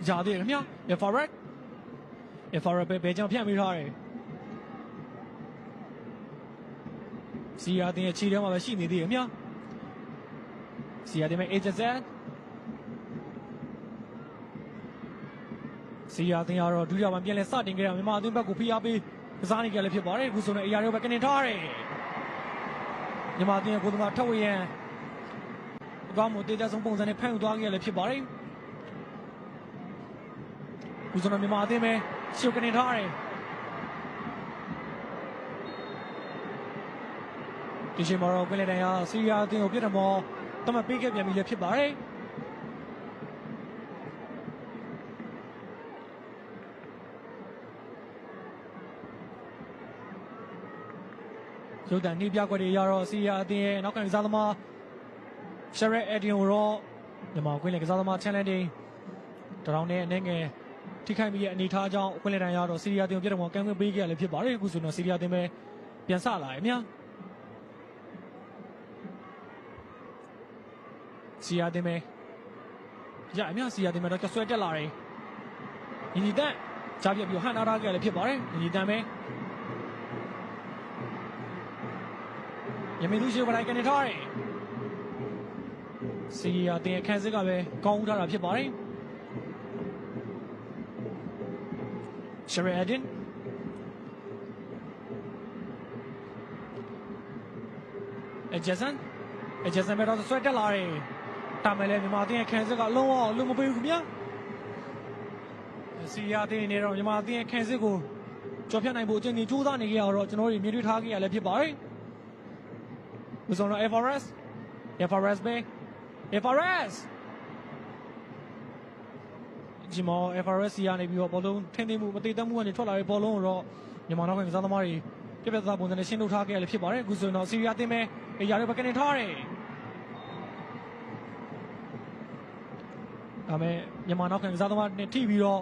ရာသေးခင်ဗျာ Everett ပဲကြောင်ဖြန့်ပေးထားတယ်စီယာတင်ရဲ့ခြေထဲမှာပဲရှိနေသေးတယ်ခင်ဗျာစီယာတင်မဲ့ HSN စီယာတင်ကတော့ဒုတိယပိုင်းပြန်လဲစတင်ခဲ့တာမြန်မာအသင်းဘက်ကိုဖိအားပေးကစားနေကြလည်းဖြစ်ပါတယ်အခုဆိုရင်အရာတွေပဲကနေထားတယ်မြန်မာအသင်းရဲ့ကိုယ်သမားထက်ဝရန်အကောင်းမှုတေးကြဆုံးပုံစံနဲ့ဖန်ယူသွားခဲ့လည်းဖြစ်ပါတယ်အခုဆိုရင်မြန်မာအသင်းပဲရှုပ်ကနေထားတယ်ဒီချိန်မှာတော့ကွင်းလယ်တန်းရစီယာအသင်းကိုပြစ်တယ်မော်တမပေးခဲ့ပြန်ပြီလည်းဖြစ်ပါတယ်ရုပ်တံနှီးပြကွက်တွေရတော့စီယာအသင်းရဲ့နောက်ခံကစားသမားရှရက်အက်ဒီယိုရောမြန်မာကွင်းလယ်ကစားသမားချန်လန်တင်တရောင်းနဲ့အနေငယ်ထိခိုက်ပြီးရဲ့အနေထားကြောင့်ကွင်းလယ်တန်းရတော့စီယာအသင်းကိုပြစ်တယ်မော်ကမ်းခွင့်ပေးခဲ့ရလည်းဖြစ်ပါတယ်အခုဆိုတော့စီယာအသင်းပဲပြန်ဆလာရမြစီယာတင်မဲရအမြစီယာတင်မဲတော့ကျဆွဲတက်လာတယ်ညီတန်ကြားပြပြီးဟန်နာထားခဲ့လည်းဖြစ်ပါတယ်ညီတန်မဲယမီလူရှိဘလိုက်ကနေထားတယ်စီယာတင်အခန်းစစ်ကပဲကောင်းဦးထားတာဖြစ်ပါတယ်ရှရက်အဒင်အဂျဆန်ပဲတော့ဆွဲတက်လာတယ်တာမယ်လေမြန်မာအသင်းရဲ့ခံစစ်ကလုံးဝလုံးမပေးဘူးခင်ဗျာစီယာအသင်းနေတော့မြန်မာအသင်းရဲ့ခံစစ်ကိုကျော်ဖြတ်နိုင်ဖို့အကျဉ်းကြီးစူးစမ်းနေကြရတော့ကျွန်တော်တို့မြင်တွေ့ထားခဲ့ရလည်းဖြစ်ပါတယ်ဥဆောင်တော့ Everest ပဲ ဒီမော Everest စီယာနေပြီးတော့ဘောလုံးထင်းထင်းမှုမတည်တတ်မှုကနေထွက်လာတဲ့ဘောလုံးကိုတော့မြန်မာနောက်ခံကစားသမားတွေပြပြသားပုံစံနဲ့ရှင်းထုတ်ထားခဲ့ရလည်းဖြစ်ပါတယ်အခုဆိုရင်တော့စီယာအသင်းပဲအရာတွေပဲကနေထားတယ်ဒါမဲ့မြန်မာနောက်ခံကစားသမားနဲ့ထိပြီးတော့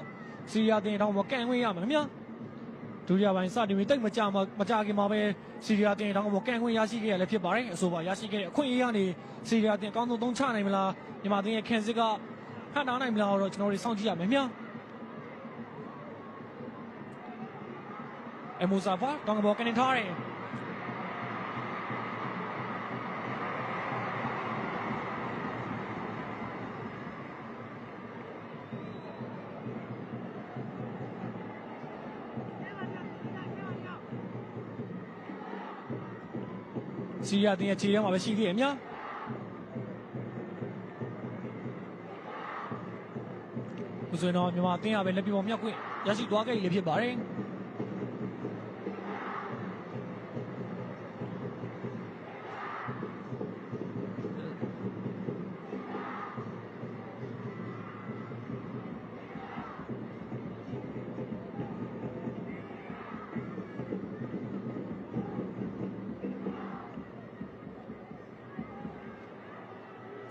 စီရီယာတင်တောင်းပေါ်ကန်ခွင့်ရမှာခင်ဗျာဒုတိယပိုင်းစတင်ပြီးတိတ်မကြခင်မှာပဲစီရီယာတင်တောင်းပေါ်ကန်ခွင့်ရရှိခဲ့ရလည်းဖြစ်ပါတယ်အဆိုပါရရှိခဲ့တဲ့အခွင့်အရေးကနေစီရီယာတင်အကောင်းဆုံးသုံးချနိုင်မလားမြန်မာတင်ရဲ့ခံစစ်ကဟန်တာနိုင်မလားတော့ကျွန်တော်တို့စောင့်ကြည့်ရမယ်ခင်ဗျာအမိုဇာဖာတောင်းပေါ်ကန်ထားတယ်စီယာတင်ရဲ့ခြေထဲမှာပဲရှိသေးတယ်မြာဥဆိုရင်တော့မြန်မာအသင်းကပဲလက်ပြပေါ်မြောက်ခွင့်ရရှိသွားခဲ့ပြီလည်းဖြစ်ပါတယ်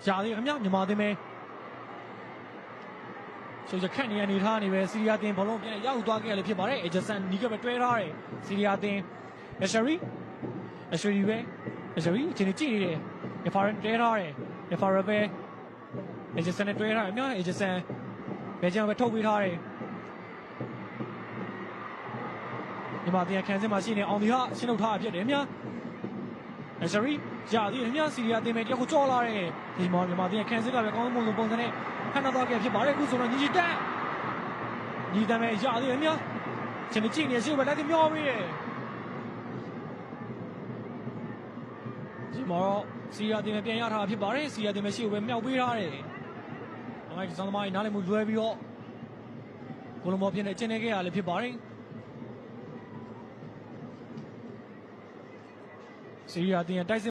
ရာသေးခင်ဗျမြန်မာအသင်းပဲဆိုရခန့်နေရနေထားနေပဲစီရီယာတင်ဘောလုံးပြန်ရောက်သွားခဲ့ရလည်းဖြစ်ပါတယ်အဂျဆန်နီကပဲတွဲထားတယ်စီရီယာတင်အရှရီပဲအချင်းချင်းကြည့်နေတယ်အဖာရန်တွဲထားတယ်အဖာရပဲအဂျဆန်နဲ့တွဲထားတယ်အဂျဆန်ဘယ်ကြောင်ပဲထုတ်ပေးထားတယ်မြန်မာအသင်းခံစစ်မှာရှိနေအောင်ဒီဟာရှင်းထုတ်ထားတာဖြစ်တယ်မြအရှရီရာသေးတယ်မြစီရီယာတင်ပဲတယောက်ကိုကြော်လာတယ်ဒီမော်မြန်မာအသင်းခံစစ်ကပဲအကောင်းဆုံးပုံစံနဲ့ဟန်နာတော့ခဲ့ဖြစ်ပါတယ်အခုဆိုတော့ညီတန်ပဲရာသေးတယ်မြချင်းကြည့်နေရှိပဲလက်တင်မျောပေးတယ်ဒီမော်စီရီယာတင်ပဲပြန်ရထားဖြစ်ပါတယ်စီရီယာတင်ပဲရှိပဲမြောက်ပေးထားတယ်။အဲဒီဆောင်သမားကြီးနားလည်မှုလွဲပြီးတော့ကိုလိုမော်ဖြစ်နေကျင်းနေခဲ့ရလည်းဖြစ်ပါတယ်။စီရီယာတင်တိုက်